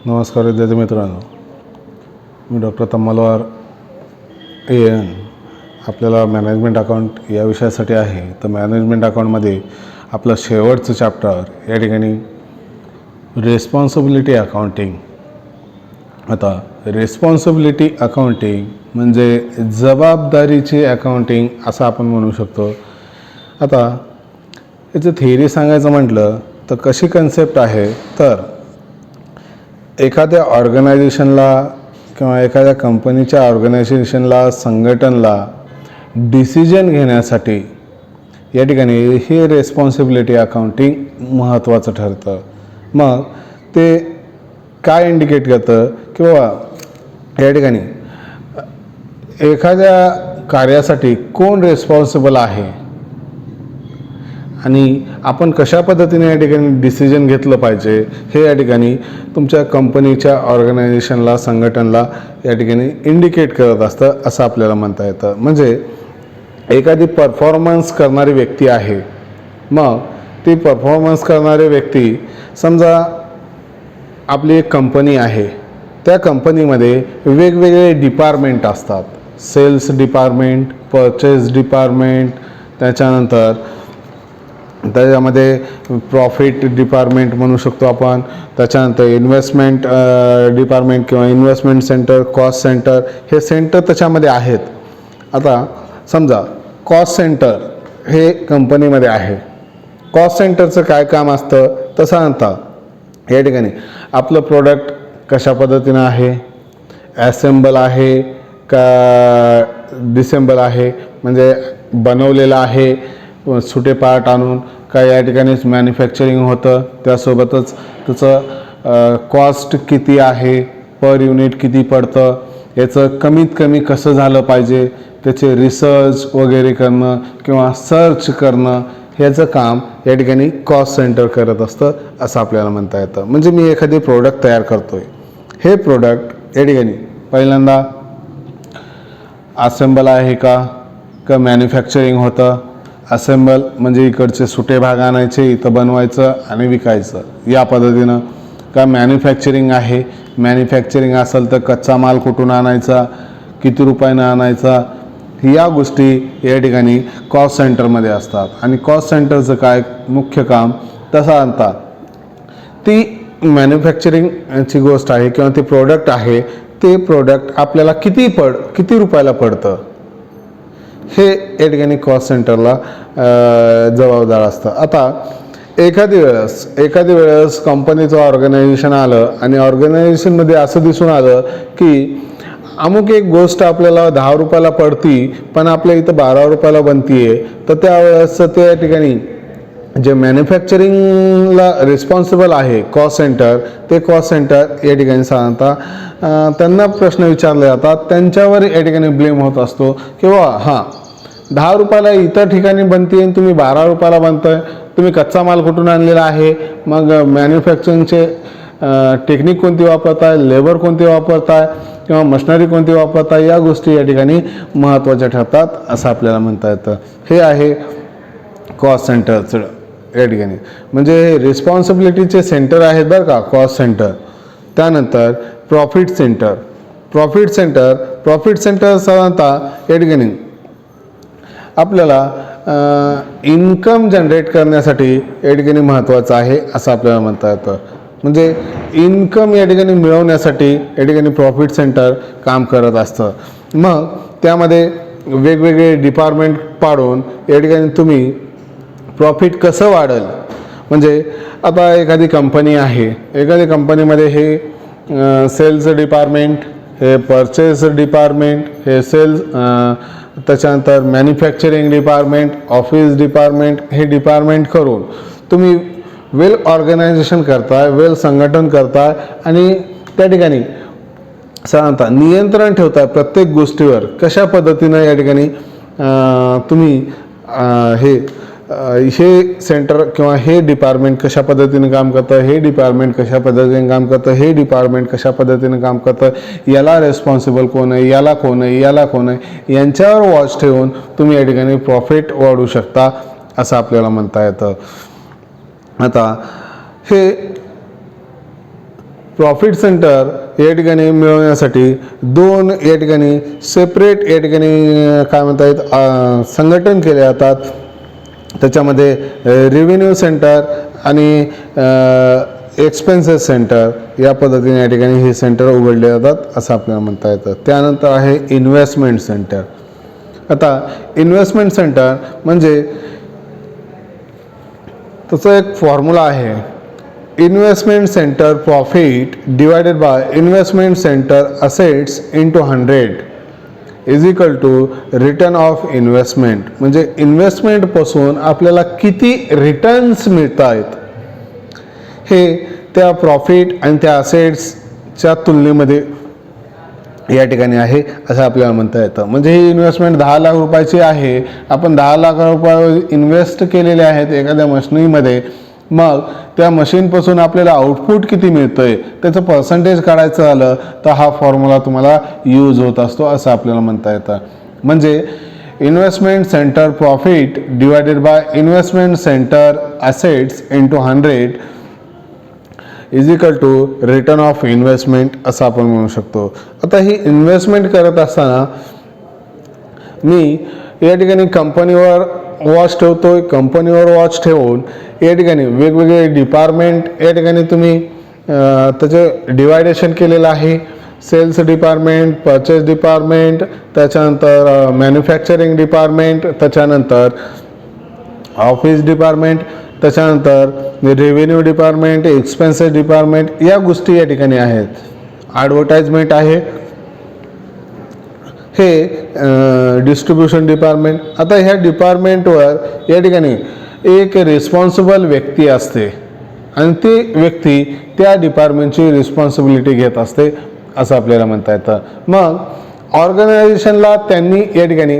नमस्कार विद्यार्थी मित्रांनो, मी डॉक्टर तम्मलवार AN आपल्याला मॅनेजमेंट अकाउंट या विषयासाठी आहे. तर मॅनेजमेंट अकाउंटमध्ये आपलं शेवटचं चॅप्टर या ठिकाणी रिस्पॉन्सिबिलिटी अकाउंटिंग. आता रिस्पॉन्सिबिलिटी अकाउंटिंग म्हणजे जबाबदारीची अकाउंटिंग असं आपण म्हणू शकतो. आता याचं थिअरी सांगायचं म्हटलं तर कशी कन्सेप्ट आहे, तर एखाद्या ऑर्गनायझेशनला किंवा एखाद्या कंपनीच्या ऑर्गनायझेशनला, संघटनला डिसिजन घेण्यासाठी या ठिकाणी हे रिस्पॉन्सिबिलिटी अकाउंटिंग महत्त्वाचं ठरतं. मग ते काय इंडिकेट करतं किंवा या ठिकाणी एखाद्या कार्यासाठी कोण रिस्पॉन्सिबल आहे आणि आपण कशा पद्धतीने या ठिकाणी डिसिजन घेतलं पाहिजे हे या ठिकाणी तुमच्या कंपनीच्या ऑर्गनायझेशनला, संघटनला या ठिकाणी इंडिकेट करत असतं असं आपल्याला म्हणता येतं. म्हणजे एखादी परफॉर्मन्स करणारी व्यक्ती आहे, मग ती परफॉर्मन्स करणारी व्यक्ती, समजा आपली एक कंपनी आहे, त्या कंपनीमध्ये वेगवेगळे डिपार्टमेंट असतात. सेल्स डिपार्टमेंट, परचेस डिपार्टमेंट, त्याच्यानंतर त्याच्यामध्ये प्रॉफिट डिपार्टमेंट म्हणू शकतो आपण, त्याच्यानंतर इन्व्हेस्टमेंट डिपार्टमेंट किंवा इन्व्हेस्टमेंट सेंटर, कॉस्ट सेंटर, हे सेंटर त्याच्यामध्ये आहेत. आता समजा कॉस्ट सेंटर हे कंपनीमध्ये आहे. कॉस्ट सेंटरचं काय काम असतं तसं आता या ठिकाणी आपलं प्रोडक्ट कशा पद्धतीनं आहे, ॲसेंबल आहे का डिसेंबल आहे, म्हणजे बनवलेलं आहे सुटे पार्ट आणून, का या ठिकाणीच मॅन्युफॅक्चरिंग होतं, त्यासोबतच त्याचं कॉस्ट किती आहे, पर युनिट किती पडतं, याचं कमीत कमी कसं झालं पाहिजे, त्याचे रिसर्च वगैरे करणं किंवा सर्च करणं, ह्याचं काम या ठिकाणी कॉस्ट सेंटर करत असतं असं आपल्याला म्हणता येतं. म्हणजे मी एखादी प्रोडक्ट तयार करतो आहे, हे प्रोडक्ट या ठिकाणी पहिल्यांदा असेंबल आहे का मॅन्युफॅक्चरिंग होतं. असेंबल म्हणजे इकडचे सुटे भाग आणायचे, इथं बनवायचं आणि विकायचं या पद्धतीनं. का मॅन्युफॅक्चरिंग आहे, मॅन्युफॅक्चरिंग असेल तर कच्चा माल कुठून आणायचा, किती रुपयानं आणायचा, या गोष्टी या ठिकाणी कॉस्ट सेंटरमध्ये असतात. आणि कॉस्ट सेंटरचं काय मुख्य काम तसं आणता ती मॅन्युफॅक्चरिंगची गोष्ट आहे किंवा ते प्रोडक्ट आहे, ते प्रोडक्ट आपल्याला किती रुपयाला पडतं हे या ठिकाणी कॉस्ट सेंटरला जबाबदार असतं. आता एखादी वेळेस कंपनीचं ऑर्गनायझेशन आलं आणि ऑर्गनायझेशनमध्ये असं दिसून आलं की अमुक एक गोष्ट आपल्याला 10 रुपयाला पडती पण आपल्या इथं 12 रुपयाला बनतीये, तर त्यावेळेस त्या ठिकाणी जे मॅन्युफॅक्चरिंगला रिस्पॉन्सिबल आहे कॉस्ट सेंटर, ते कॉस्ट सेंटर या ठिकाणी साधारणतः त्यांना प्रश्न विचारले जातात, त्यांच्यावर या ठिकाणी ब्लेम होत असतो किंवा हां 10 रुपयाला इतर ठिकाणी बनते आणि तुम्ही 12 रुपयाला बनतोय, तुम्ही कच्चा माल कुठून आणलेला आहे, मग मॅन्युफॅक्चरिंगचे टेक्निक कोणती वापरताय, लेबर कोणती वापरताय किंवा मशिनरी कोणती वापरताय, या गोष्टी या ठिकाणी महत्त्वाच्या ठरतात असं आपल्याला म्हणता येतं. हे आहे कॉस्ट सेंटरचं या ठिकाणी. म्हणजे रिस्पॉन्सिबिलिटीचे सेंटर आहेत बरं का कॉस्ट सेंटर. त्यानंतर प्रॉफिट सेंटर साधारणतः या ठिकाणी आपल्याला इन्कम जनरेट करण्यासाठी या ठिकाणी महत्त्वाचं आहे असं आपल्याला म्हणता येतं. म्हणजे इन्कम या ठिकाणी मिळवण्यासाठी या ठिकाणी प्रॉफिट सेंटर काम करत असतं. मग त्यामध्ये वेगवेगळे डिपार्टमेंट पाडून या ठिकाणी तुम्ही प्रॉफिट कसं वाढेल, म्हणजे आता एखादी कंपनी आहे, एखादी कंपनीमध्ये हे सेल्स डिपार्टमेंट, हे परचेस डिपार्टमेंट, हे सेल्स, त्याच्यानंतर मॅन्युफॅक्चरिंग डिपार्टमेंट, ऑफिस डिपार्टमेंट, हे डिपार्टमेंट करून तुम्ही वेल ऑर्गनायझेशन करताय, वेल संघटन करताय आणि त्या ठिकाणी साधारणतः नियंत्रण ठेवताय प्रत्येक गोष्टीवर. कशा पद्धतीनं या ठिकाणी तुम्ही हे सेंटर किंवा हे डिपार्टमेंट कशा पद्धतीने काम करतं, हे डिपार्टमेंट कशा पद्धतीने काम करतं, हे डिपार्टमेंट कशा पद्धतीने काम करतं, याला रेस्पॉन्सिबल कोण आहे, याला कोण आहे, यांच्यावर वॉच ठेवून तुम्ही या ठिकाणी प्रॉफिट वाढवू शकता असं आपल्याला म्हणता येतं. आता हे प्रॉफिट सेंटर या ठिकाणी मिळवण्यासाठी दोन या ठिकाणी सेपरेट या ठिकाणी काय म्हणता येत संघटन केले जातात. त्याच्यामध्ये रेव्हेन्यू सेंटर आणि एक्सपेन्सेस सेंटर या पद्धतीने या ठिकाणी हे सेंटर उघडले जातात असं आपल्याला म्हणता येतं. त्यानंतर आहे इन्व्हेस्टमेंट सेंटर. आता इन्व्हेस्टमेंट सेंटर म्हणजे त्याचा एक फॉर्म्युला आहे, investment centre profit divided by investment centre assets into 100 is equal to return of investment. म्हणजे इन्व्हेस्टमेंटपासून आपल्याला किती रिटर्न्स मिळत आहेत हे त्या प्रॉफिट आणि त्या असेट्सच्या तुलनेमध्ये या ठिकाणी आहे असं आपल्याला म्हणता येतं. म्हणजे ही इन्व्हेस्टमेंट 10 लाख रुपयाची आहे, आपण 10 लाख रुपये इन्व्हेस्ट केलेले आहेत एखाद्या मशिनरीमध्ये, मग त्या मशीनपासून आपल्याला आउटपुट किती मिळतं आहे त्याचं पर्सेंटेज काढायचं झालं तर हा फॉर्म्युला तुम्हाला यूज होत असतो असं आपल्याला म्हणता येतं. म्हणजे investment centre profit divided by investment centre assets into 100 is equal to return of investment असं आपण म्हणू शकतो. आता ही इन्व्हेस्टमेंट करत असताना मी या ठिकाणी कंपनीवर वॉच ठेवतोय. कंपनीवर वॉच ठेवून या ठिकाणी वेगवेगळे डिपार्टमेंट या ठिकाणी तुम्ही त्याचं डिवायडेशन केलेलं आहे. सेल्स डिपार्टमेंट, परचेस डिपार्टमेंट, त्याच्यानंतर मॅन्युफॅक्चरिंग डिपार्टमेंट, त्याच्यानंतर ऑफिस डिपार्टमेंट, त्याच्यानंतर रेव्हेन्यू डिपार्टमेंट, एक्सपेन्सेस डिपार्टमेंट या गोष्टी या ठिकाणी आहेत. ॲडव्हर्टाइजमेंट आहे, हे डिस्ट्रीब्युशन डिपार्टमेंट. आता ह्या डिपार्टमेंटवर या ठिकाणी एक रिस्पॉन्सिबल व्यक्ती असते आणि ती व्यक्ती त्या डिपार्टमेंटची रिस्पॉन्सिबिलिटी घेत असते असं आपल्याला म्हणता येतं. मग ऑर्गनायझेशनला त्यांनी या ठिकाणी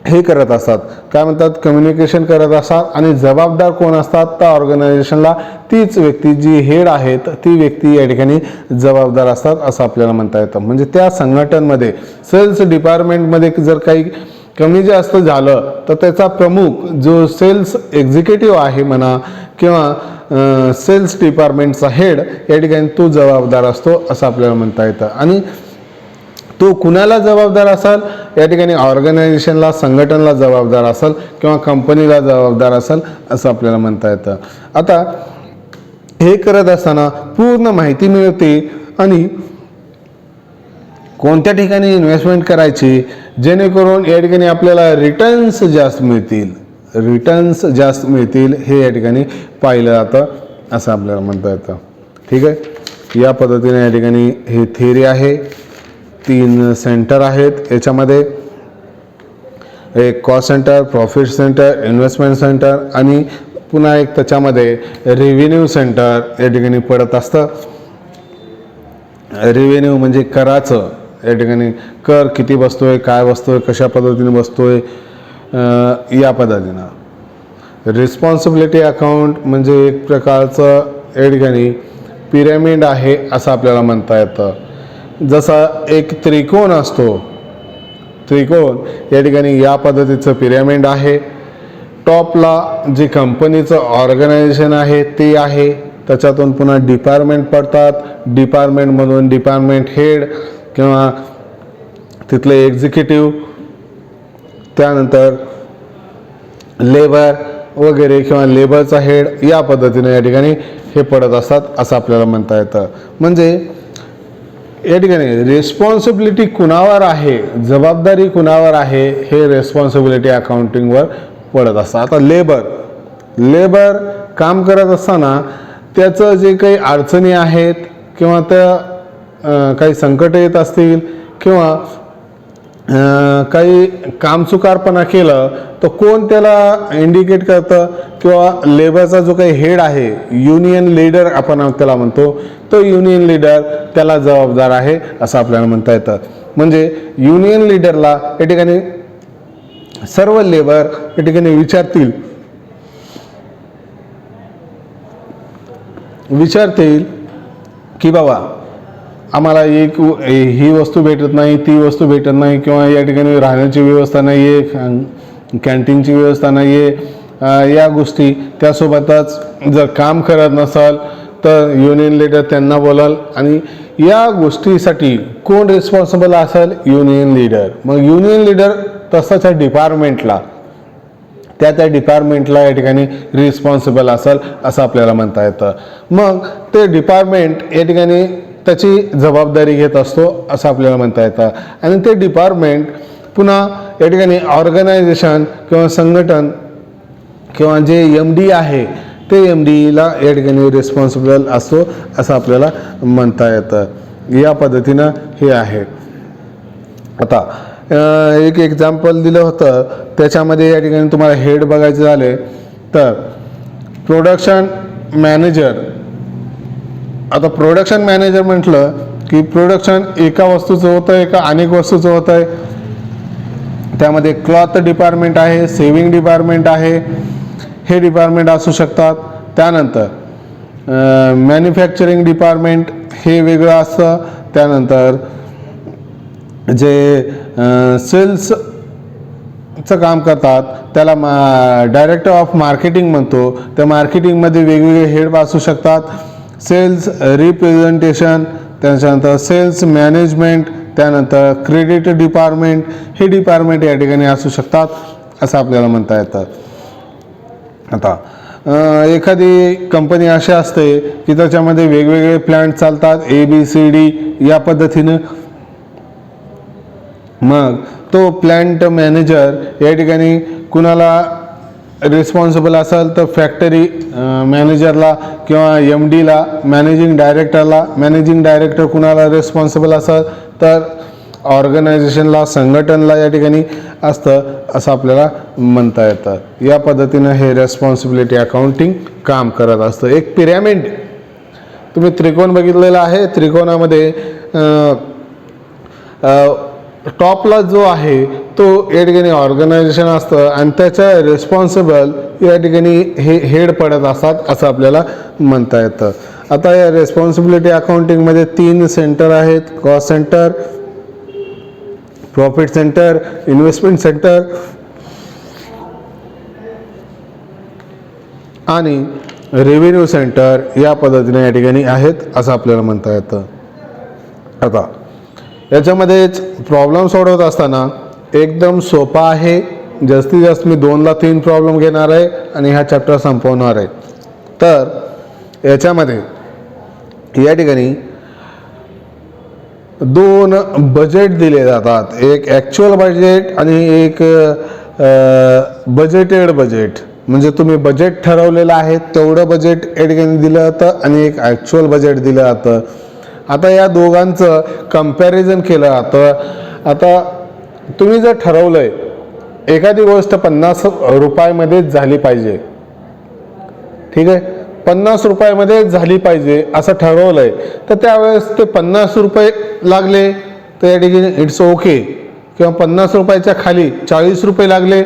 हे करत असतात, काय म्हणतात, कम्युनिकेशन करत असतात आणि जबाबदार कोण असतात तर ऑर्गनायझेशनला तीच व्यक्ती जी हेड आहेत ती व्यक्ती या ठिकाणी जबाबदार असतात असं आपल्याला म्हणता येतं. म्हणजे त्या संघटनेमध्ये सेल्स डिपार्टमेंटमध्ये जर काही कमी जास्त झालं तर त्याचा प्रमुख जो सेल्स एक्झिक्युटिव्ह आहे म्हणा किंवा सेल्स डिपार्टमेंटचा हेड या ठिकाणी तो जबाबदार असतो असं आपल्याला म्हणता येतं. आणि तो कुणाला जबाबदार असेल या ठिकाणी ऑर्गनायझेशनला, संघटनेला जबाबदार असेल किंवा कंपनीला जबाबदार असेल असं आपल्याला म्हणता येतं. आता हे करत असताना पूर्ण माहिती मिळते आणि कोणत्या ठिकाणी इन्व्हेस्टमेंट करायची जेणेकरून या ठिकाणी आपल्याला रिटर्न्स जास्त मिळतील हे या ठिकाणी पाहिलं जातं असं आपल्याला म्हणता येतं. ठीक आहे, या पद्धतीने या ठिकाणी ही थिअरी आहे. 3 सेंटर आहेत याच्यामध्ये, एक cost centre, profit centre, investment centre आणि पुन्हा एक त्याच्यामध्ये रेव्हेन्यू सेंटर या ठिकाणी पडत असतं. रेव्हेन्यू म्हणजे कराचं, या ठिकाणी कर किती बसतोय, काय बसतोय, कशा पद्धतीने बसतोय या पद्धतीनं. रिस्पॉन्सिबिलिटी अकाउंट म्हणजे एक प्रकारचं या ठिकाणी पिरॅमिड आहे असं आपल्याला म्हणता येतं. जसा एक त्रिकोण असतो, त्रिकोण या ठिकाणी या पद्धतीचं पिरॅमिड आहे. टॉपला जे कंपनीचं ऑर्गनायझेशन आहे ते आहे, त्याच्यातून पुन्हा डिपार्टमेंट पडतात, डिपार्टमेंटमधून डिपार्टमेंट हेड किंवा तिथले एक्झिक्युटिव्ह, त्यानंतर लेबर वगैरे किंवा लेबरचा हेड या पद्धतीने या ठिकाणी हे पडत असतात असं आपल्याला म्हणता येतं. म्हणजे या ठिकाणी रिस्पॉन्सिबिलिटी कुणावर आहे, जबाबदारी कुणावर आहे हे रिस्पॉन्सिबिलिटी अकाउंटिंगवर पडत असतं. आता लेबर काम करत असताना त्याचं जे काही अडचणी आहेत किंवा त्या काही संकट येत असतील किंवा काही कामचुकारपणा केलं तर कोण त्याला इंडिकेट करतं किंवा लेबरचा जो काही हेड आहे, युनियन लीडर आपण त्याला म्हणतो, तो युनियन लीडर त्याला जबाबदार आहे असं आपल्याला म्हणता येतं. म्हणजे युनियन लीडरला या ठिकाणी सर्व लेबर या ठिकाणी विचारतील की बाबा आम्हाला ही वस्तू भेटत नाही, ती वस्तू भेटत नाही किंवा या ठिकाणी राहण्याची व्यवस्था नाही आहे, कॅन्टीनची व्यवस्था नाही आहे, या गोष्टी. त्यासोबतच जर काम करत नसाल तर युनियन लीडर त्यांना बोलाल आणि या गोष्टीसाठी कोण रिस्पॉन्सिबल असेल? Union leader. मग युनियन लीडर तसंच डिपार्टमेंटला त्या डिपार्टमेंटला या ठिकाणी रिस्पॉन्सिबल असेल असं आपल्याला म्हणता येतं. मग ते डिपार्टमेंट या ठिकाणी त्याची जबाबदारी घेत असतो असं आपल्याला म्हणता येतं. आणि ते डिपार्टमेंट पुन्हा या ठिकाणी ऑर्गनायझेशन किंवा संघटन किंवा जे MD आहे ते MDला या ठिकाणी रिस्पॉन्सिबल असतो असं आपल्याला म्हणता येतं. या पद्धतीनं हे आहे. आता एक एक्झाम्पल दिलं होतं, त्याच्यामध्ये या ठिकाणी तुम्हाला हेड बघायचे झाले तर प्रोडक्शन मॅनेजर. आता प्रोडक्शन मॅनेजर म्हटलं की प्रोडक्शन एका वस्तूचं होतं आहे का अनेक वस्तूचं होतं आहे? त्यामध्ये क्लॉथ डिपार्टमेंट आहे, सेविंग डिपार्टमेंट आहे, हे डिपार्टमेंट असू शकतात. त्यानंतर मॅन्युफॅक्चरिंग डिपार्टमेंट हे वेगळं असतं. त्यानंतर जे सेल्सचं काम करतात त्याला डायरेक्टर ऑफ मार्केटिंग म्हणतो. त्या मार्केटिंगमध्ये वेगवेगळे हेड असू शकतात. सेल्स रिप्रेझेंटेशन, त्याच्यानंतर सेल्स मॅनेजमेंट, त्यानंतर क्रेडिट डिपार्टमेंट, हे डिपार्टमेंट या ठिकाणी असू शकतात असं आपल्याला म्हणता येतं. आता एखादी कंपनी अशी असते की त्याच्यामध्ये वेगवेगळे प्लांट चालतात ABCD या पद्धतीनं. मग तो प्लांट मॅनेजर या ठिकाणी कुणाला रिस्पॉन्सिबल असेल तर फॅक्टरी मॅनेजरला किंवा MDला, मॅनेजिंग डायरेक्टरला. मॅनेजिंग डायरेक्टर कुणाला रिस्पॉन्सिबल असेल तर ऑर्गनायझेशनला, संघटनला या ठिकाणी असतं असं आपल्याला म्हणता येतं. या पद्धतीनं हे रेस्पॉन्सिबिलिटी अकाउंटिंग काम करत असतं. एक पिरॅमिड, तुम्ही त्रिकोण बघितलेला आहे. त्रिकोणामध्ये टॉपला जो आहे तो या ठिकाणी ऑर्गनायझेशन असतं आणि त्याच्या रिस्पॉन्सिबल या ठिकाणी हे हेड पडत असतात असं आपल्याला म्हणता येतं. आता या रेस्पॉन्सिबिलिटी अकाउंटिंगमध्ये 3 सेंटर आहेत: cost centre, profit centre, investment centre आणि रेव्हेन्यू सेंटर. या पद्धतीने या ठिकाणी आहेत असं आपल्याला म्हणता येतं. आता याच्यामध्येच प्रॉब्लेम सोडवत असताना एकदम सोपा आहे. जास्तीत जास्त मी 2 ला 3 प्रॉब्लेम घेणार आहे आणि हा चॅप्टर संपवणार आहे. तर याच्यामध्ये या ठिकाणी 2 बजेट दिले जातात. एक ॲक्च्युअल बजेट आणि एक बजेटेड बजेट. म्हणजे तुम्ही बजेट ठरवलेलं आहे तेवढं बजेट या ठिकाणी दिलं जातं आणि एक ॲक्च्युअल बजेट दिलं जातं. आता या दोघांचं कंपॅरिझन केलं जातं. आता तुम्ही जर ठरवलंय एखादी गोष्ट 50 रुपयामध्येच झाली पाहिजे, ठीक आहे, 50 रुपयामध्ये झाली पाहिजे असं ठरवलंय, तर त्यावेळेस ते 50 रुपये लागले तर या ठिकाणी इट्स ओके. किंवा 50 रुपयाच्या खाली 40 रुपये लागले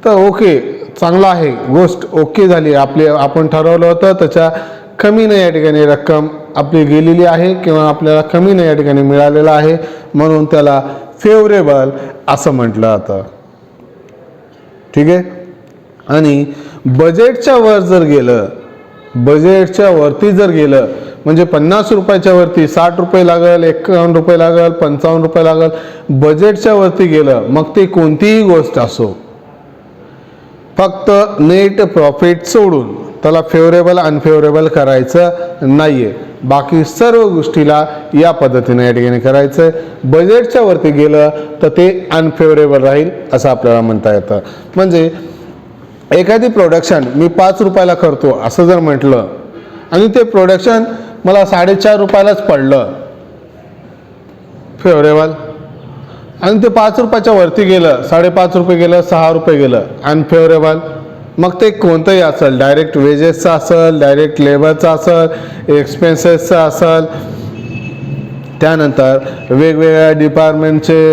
तर ओके, चांगलं आहे, गोष्ट ओके झाली. आपण ठरवलं होतं त्याच्या कमीनं या ठिकाणी रक्कम आपली गेलेली आहे किंवा आपल्याला कमीनं या ठिकाणी मिळालेलं आहे, म्हणून त्याला फेवरेबल असं म्हटलं जातं. ठीक आहे. आणि बजेटच्या वर जर गेलं, बजेटच्या वरती जर गेलं म्हणजे 50 रुपयाच्या वरती 60 रुपये लागल, 51 रुपये लागल, 55 रुपये लागल, बजेटच्या वरती गेलं मग ते कोणतीही गोष्ट असो, फक्त नेट प्रॉफिट सोडून त्याला फेवरेबल अनफेवरेबल करायचं नाहीये. बाकी सर्व गोष्टीला या पद्धतीने या ठिकाणी करायचं. बजेटच्या वरती गेलं तर ते अनफेवरेबल राहील असं आपल्याला म्हणता येतं. म्हणजे एखादी प्रोडक्शन मी 5 रुपयाला करतो असं जर म्हटलं आणि ते प्रोडक्शन मला 4.5 रुपयालाच पडलं, फेवरेबल. आणि ते 5 रुपयाच्या वरती गेलं, 5.5 रुपये गेलं, 6 रुपये गेलं, अनफेवरेबल. मग ते कोणतंही असेल, डायरेक्ट वेजेसचं असेल, डायरेक्ट लेबरचं असेल, एक्सपेन्सेसचं असेल, त्यानंतर वेगवेगळ्या डिपार्टमेंटचे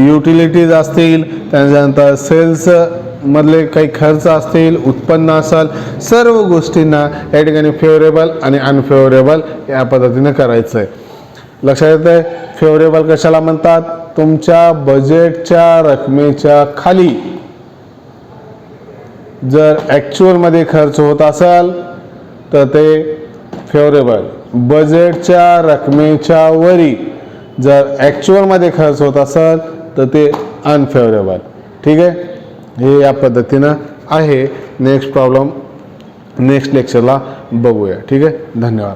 युटिलिटीज असतील, त्याच्यानंतर सेल्स मधले काही खर्च असतील, उत्पन्न असेल, सर्व गोष्टींना या ठिकाणी फेवरेबल आणि अनफेवरेबल या पद्धतीने करायचं आहे. लक्षात येतं आहे. फेवरेबल कशाला म्हणतात? तुमच्या बजेटच्या रकमेच्या खाली जर ॲक्च्युअलमध्ये खर्च होत असेल तर ते फेवरेबल, बजेटच्या रकमेच्या वरी जर ॲक्च्युअलमध्ये खर्च होत असेल तर ते अनफेवरेबल. ठीक आहे, हे या पद्धतीनं आहे. नेक्स्ट प्रॉब्लेम नेक्स्ट लेक्चरला बघूया. ठीक आहे, धन्यवाद.